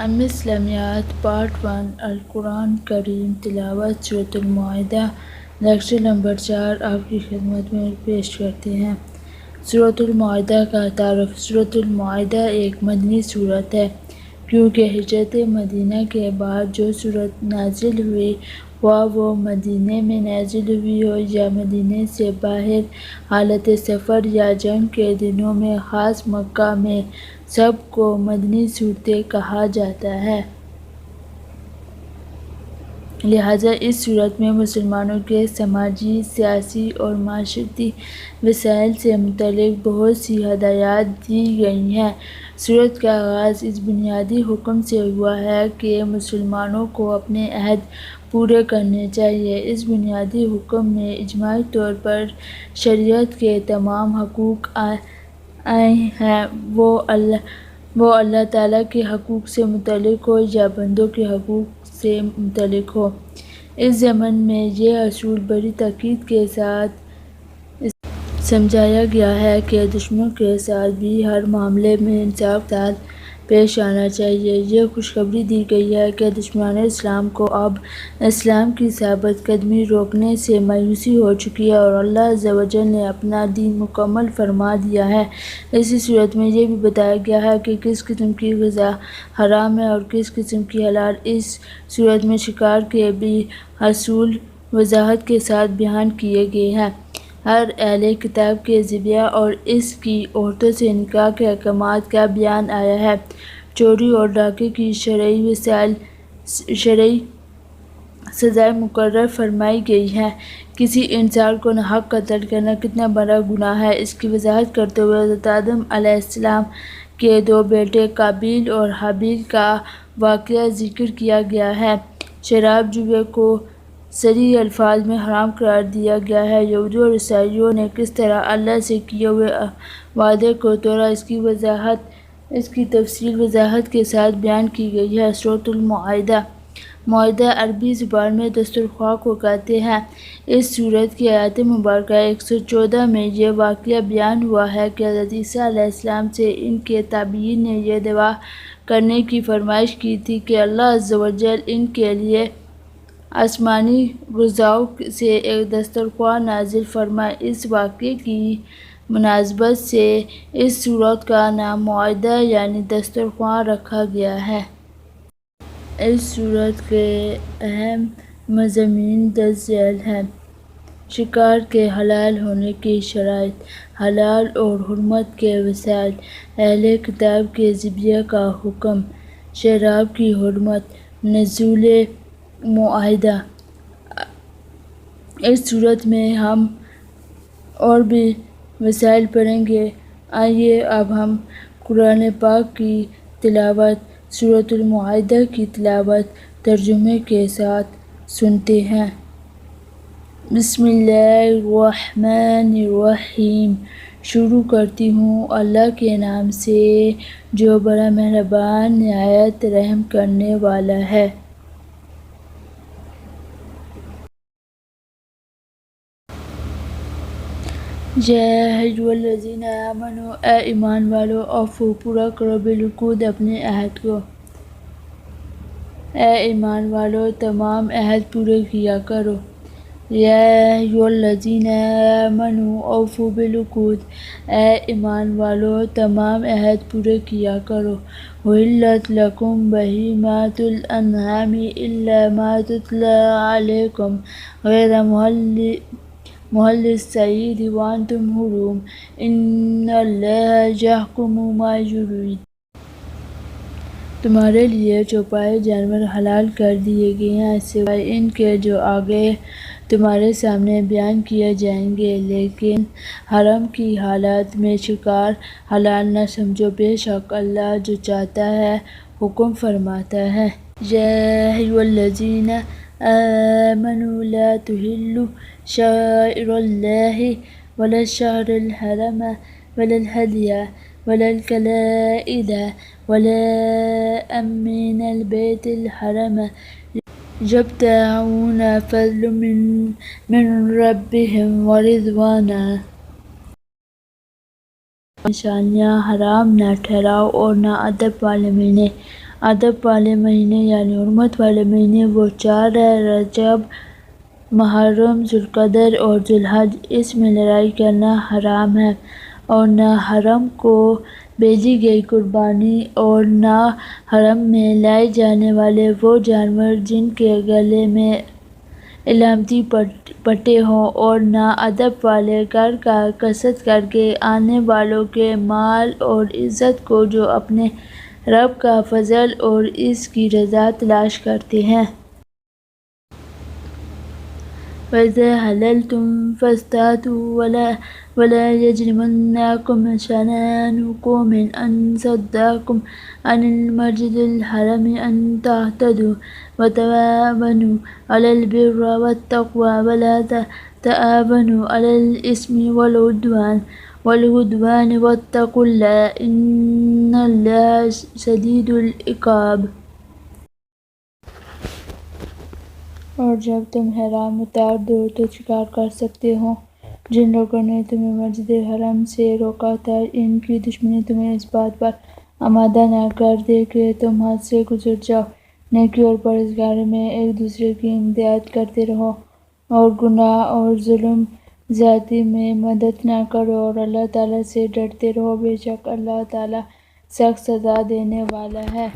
اسلامیات part 1 القرآن کریم تلاوت سورۃ المائدہ لیکچر نمبر 4 آپ کی خدمت میں پیش کرتے ہیں۔ سورۃ المائدہ کا تعارف۔ سورۃ المائدہ ایک مدنی سورت ہے کیونکہ ہجرت مدینہ کے بعد جو سورت نازل ہوئی خواہ وہ مدینہ میں نازل ہوئی ہو یا مدینہ سے باہر حالت سفر یا جنگ کے دنوں میں، خاص مکہ میں سب کو مدنی صورتیں کہا جاتا ہے۔ لہٰذا اس صورت میں مسلمانوں کے سماجی، سیاسی اور معاشرتی مسائل سے متعلق بہت سی ہدایات دی گئی ہیں۔ سورت کا آغاز اس بنیادی حکم سے ہوا ہے کہ مسلمانوں کو اپنے عہد پورے کرنے چاہئیں۔ اس بنیادی حکم میں اجماعی طور پر شریعت کے تمام حقوق آئے ہیں، وہ اللہ تعالیٰ کے حقوق سے متعلق ہو یا بندوں کے حقوق سے متعلق ہو۔ اس ضمن میں یہ اصول بڑی تاکید کے ساتھ سمجھایا گیا ہے کہ دشمنوں کے ساتھ بھی ہر معاملے میں انصاف کے ساتھ پیش آنا چاہیے۔ یہ خوشخبری دی گئی ہے کہ دشمنان اسلام کو اب اسلام کی ثابت قدمی روکنے سے مایوسی ہو چکی ہے اور اللہ عز و جل نے اپنا دین مکمل فرما دیا ہے۔ اسی صورت میں یہ بھی بتایا گیا ہے کہ کس قسم کی غذا حرام ہے اور کس قسم کی حلال۔ اس صورت میں شکار کے بھی اصول وضاحت کے ساتھ بیان کیے گئے ہیں۔ ہر اہل کتاب کے ذبح اور اس کی عورتوں سے نکاح کے احکامات کا بیان آیا ہے۔ چوری اور ڈاکے کی شرعی سزائیں مقرر فرمائی گئی ہیں۔ کسی انسان کو ناحق قتل کرنا کتنا بڑا گناہ ہے، اس کی وضاحت کرتے ہوئے حضرت آدم علیہ السلام کے دو بیٹے قابیل اور حابیل کا واقعہ ذکر کیا گیا ہے۔ شراب جوئے کو صریح الفاظ میں حرام قرار دیا گیا ہے۔ یہودیوں اور عیسائیوں نے کس طرح اللہ سے کیے ہوئے وعدے کو توڑا، اس کی تفصیل وضاحت کے ساتھ بیان کی گئی ہے۔ سورۃ المائدہ۔ مائدہ عربی زبان میں دسترخواں کو کہتے ہیں۔ اس سورت کی آیت مبارکہ 114 میں یہ واقعہ بیان ہوا ہے کہ حضرت عیسیٰ علیہ السلام سے ان کے تابعین نے یہ دعا کرنے کی فرمائش کی تھی کہ اللہ عز و جل ان کے لیے آسمانی غذاؤں سے ایک دسترخواں نازل فرمائے۔ اس واقعے کی مناسبت سے اس سورت کا نام مائدہ یعنی دسترخواں رکھا گیا ہے۔ اس سورت کے اہم مضامین درج ذیل ہیں۔ شکار کے حلال ہونے کی شرائط، حلال اور حرمت کے وسائل، اہل کتاب کے ذبح کا حکم، شراب کی حرمت، نزول مائدہ۔ اس سورت میں ہم اور بھی مسائل پڑھیں گے۔ آئیے اب ہم قرآن پاک کی تلاوت، سورۃ المائدہ کی تلاوت ترجمے کے ساتھ سنتے ہیں۔ بسم اللہ الرحمن الرحیم۔ شروع کرتی ہوں اللہ کے نام سے جو بڑا مہربان نہایت رحم کرنے والا ہے۔ یا ایھا الذین آمنوا، اے ایمان والو، اوفوا پورا کرو بالعقود اپنے عہد کو۔ اے ایمان والو تمام عہد پورے کیا کرو۔ یا ایھا الذین آمنوا اوفوا بالعقود، اے ایمان والو تمام عہد پورے کیا کرو۔ احلت لکم بہیمۃ الانعام الا ما تتلی علیکم غیر محل الصید وانتم حرم، ان اللہ یحکم ما یرید۔ تمہارے لیے چوپائے جانور حلال کر دیے گئے ہیں سوائے ان کے جو آگے تمہارے سامنے بیان کیے جائیں گے، لیکن حرم کی حالت میں شکار حلال نہ سمجھو، بے شک اللہ جو چاہتا ہے حکم فرماتا ہے۔ یا ایھا الذین آمنوا لا تحلوا شعائر اللہ ولا الشہر الحرام ولا الہدی ولا القلائد ولا آمین البیت الحرام یبتغون فضلا من ربہم ورضوانا۔ نشانیاں حرام نہ ٹھہراؤ اور نہ ادب والے مہینے ادب والے مہینے یعنی حرمت والے مہینے وہ 4 ہیں: رجب، محرم، ذوالقعدہ اور ذوالحج۔ اس میں لڑائی کرنا حرام ہے، اور نہ حرم کو بھیجی گئی قربانی، اور نہ حرم میں لائے جانے والے وہ جانور جن کے گلے میں علامتی پٹے ہوں، اور نہ ادب والے گھر کا قصد کر کے آنے والوں کے مال اور عزت کو جو اپنے رب کا فضل اور اس کی رضا تلاش کرتے ہیں۔ وَإِذَا حَلَلْتُمْ فَاصْطَادُوا وَلَا يَجْرِمَنَّكُمْ شَنَآنُ قَوْمٍ أَنْ صَدُّوكُمْ عَنِ الْمَسْجِدِ الْحَرَامِ أَنْ تَعْتَدُوا وَتَعَاوَنُوا عَلَى الْبِرِّ وَالتَّقْوَى وَلَا تَعَاوَنُوا عَلَى الْإِثْمِ وَالْعُدْوَانِ وَاتَّقُوا اللَّهَ إِنَّ اللَّهَ شَدِيدُ الْعِقَابِ۔ اور جب تم احرام اتار دو تو شکار کر سکتے ہو۔ جن لوگوں نے تمہیں مسجد حرام سے روکا تھا، ان کی دشمنی تمہیں اس بات پر آمادہ نہ کر دے کہ تم حد سے گزر جاؤ۔ نیکی اور پرہیزگاری میں ایک دوسرے کی امداد کرتے رہو، اور گناہ اور ظلم زیادتی میں مدد نہ کرو، اور اللہ تعالیٰ سے ڈرتے رہو۔ بے شک اللہ تعالیٰ سخت سزا دینے والا ہے۔